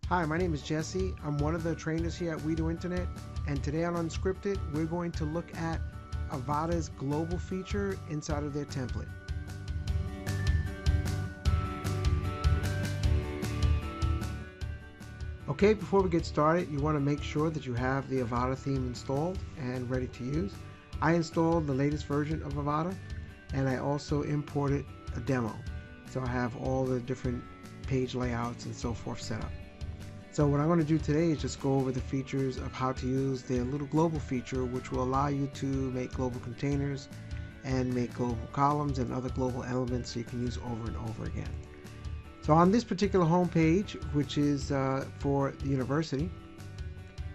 Hi, my name is Jesse. I'm one of the trainers here at We Do Internet, and today on Unscripted, we're going to look at Avada's global feature inside of their template. Okay, before we get started, you want to make sure that you have the Avada theme installed and ready to use. I installed the latest version of Avada, and I also imported a demo. So I have all the different page layouts and so forth set up. So what I'm going to do today is just go over the features of how to use their little global feature, which will allow you to make global containers and make global columns and other global elements so you can use over and over again. So on this particular home page, which is for the university,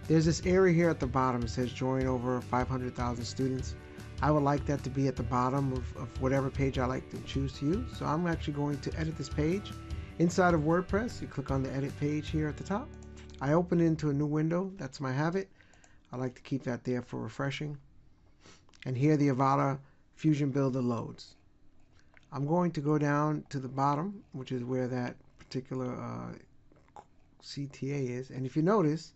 there's this area here at the bottom. It says join over 500,000 students. I would like that to be at the bottom of whatever page I like to choose to use. So I'm actually going to edit this page. Inside of WordPress, you click on the edit page here at the top. I open it into a new window. That's my habit. I like to keep that there for refreshing. And here the Avada Fusion Builder loads. I'm going to go down to the bottom, which is where that particular CTA is. And if you notice,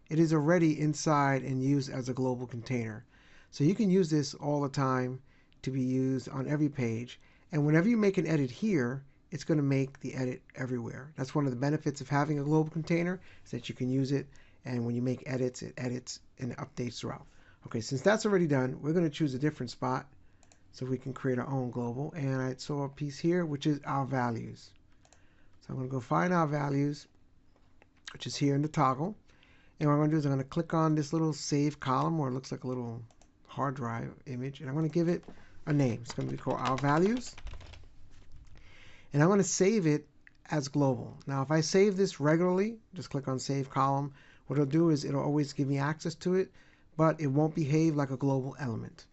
it is already inside and used as a global container. So you can use this all the time to be used on every page. And whenever you make an edit here, it's going to make the edit everywhere. That's one of the benefits of having a global container, is that you can use it, and when you make edits, it edits and updates throughout. Okay, since that's already done, we're going to choose a different spot so we can create our own global. And I saw a piece here, which is our values. So I'm going to go find our values, which is here in the toggle. And what I'm going to do is I'm going to click on this little save column, where it looks like a little hard drive image, and I'm going to give it a name. It's going to be called our values. And I'm going to save it as global. Now, if I save this regularly, just click on Save Column. What it'll do is it'll always give me access to it, but it won't behave like a global element.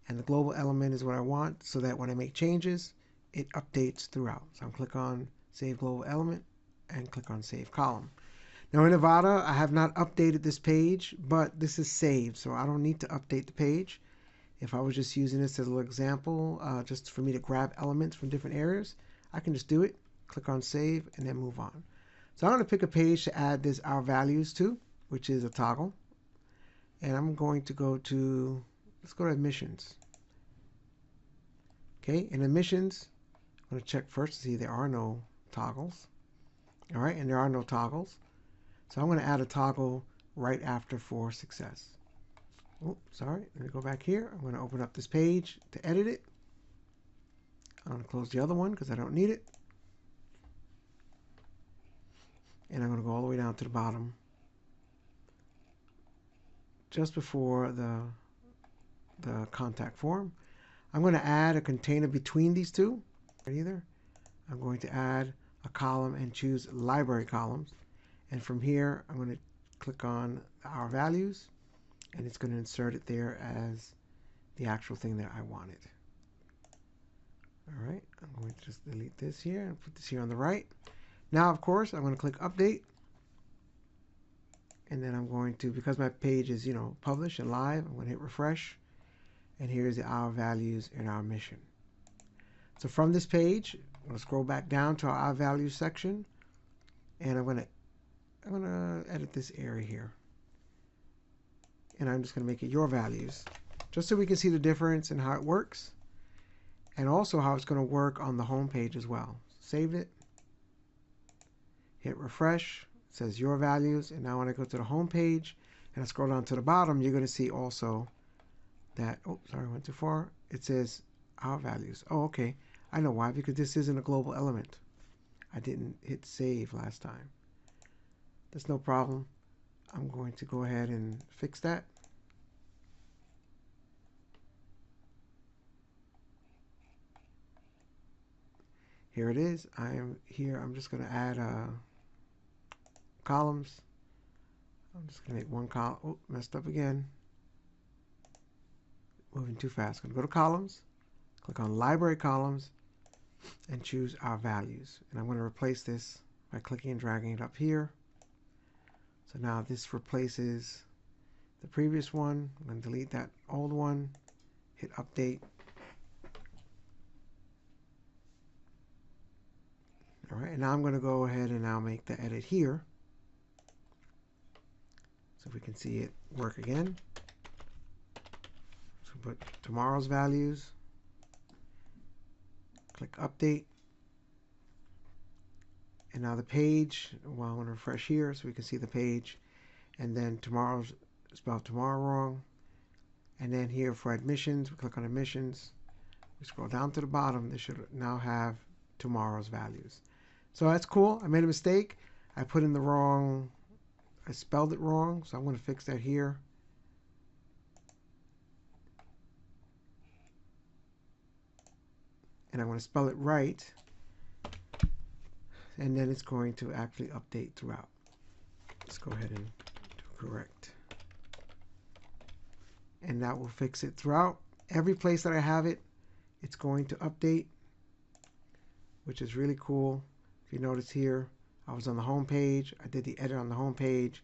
And the global element is what I want, so that when I make changes, it updates throughout. So I'm click on Save Global Element and click on Save Column. Now in Avada, I have not updated this page, but this is saved, so I don't need to update the page. If I was just using this as a little example, just for me to grab elements from different areas, I can just do it, click on save, and then move on. So I'm going to pick a page to add this our values to, which is a toggle. And I'm going to go to, let's go to admissions. Okay, in admissions, I'm going to check first to see there are no toggles. All right, and there are no toggles. So I'm going to add a toggle right after for success. Oh, sorry, let me go back here. I'm going to open up this page to edit it. I'm going to close the other one because I don't need it. And I'm going to go all the way down to the bottom, just before the contact form. I'm going to add a container between these two. Either I'm going to add a column and choose library columns. And from here, I'm going to click on our values, and it's going to insert it there as the actual thing that I wanted. All right, I'm going to just delete this here and put this here on the right. Now, of course, I'm going to click Update. And then I'm going to, because my page is, published and live, I'm going to hit Refresh. And here's our values and our mission. So from this page, I'm going to scroll back down to our values section. And I'm going to edit this area here. And I'm just going to make it your values, just so we can see the difference in how it works, and also how it's going to work on the home page as well. Save it, hit refresh, it says your values, and now when I go to the home page and I scroll down to the bottom, you're going to see also that, oh, sorry, I went too far. It says our values. Oh, okay. I know why, because this isn't a global element. I didn't hit save last time. That's no problem. I'm going to go ahead and fix that. Here it is. I am here. I'm just going to add columns. I'm just going to make one column. Oh, messed up again. Moving too fast. I'm going to go to columns, click on library columns, and choose our values. And I'm going to replace this by clicking and dragging it up here. So now this replaces the previous one. I'm going to delete that old one, hit update. All right, and now I'm going to go ahead and now make the edit here. So we can see it work again. So put tomorrow's values, click update, and now the page, well, I want to refresh here so we can see the page, and then tomorrow's spelled tomorrow wrong. And then here for admissions, we click on admissions, we scroll down to the bottom, this should now have tomorrow's values. So that's cool. I made a mistake. I put in the wrong, I spelled it wrong, so I'm going to fix that here. And I'm going to spell it right, and then it's going to actually update throughout. Let's go ahead and do correct. And that will fix it throughout. Every place that I have it, it's going to update, which is really cool. If you notice here, I was on the home page. I did the edit on the home page,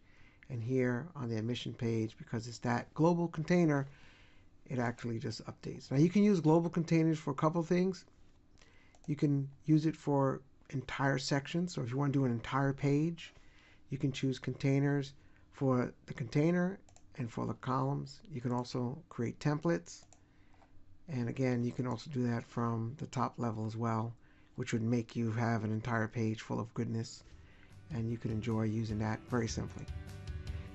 and here on the admission page, because it's that global container, it actually just updates. Now you can use global containers for a couple things. You can use it for entire sections. So if you want to do an entire page, you can choose containers for the container and for the columns. You can also create templates. And again, you can also do that from the top level as well, which would make you have an entire page full of goodness. And you can enjoy using that very simply.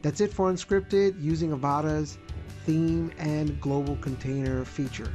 That's it for Unscripted using Avada's theme and global container feature.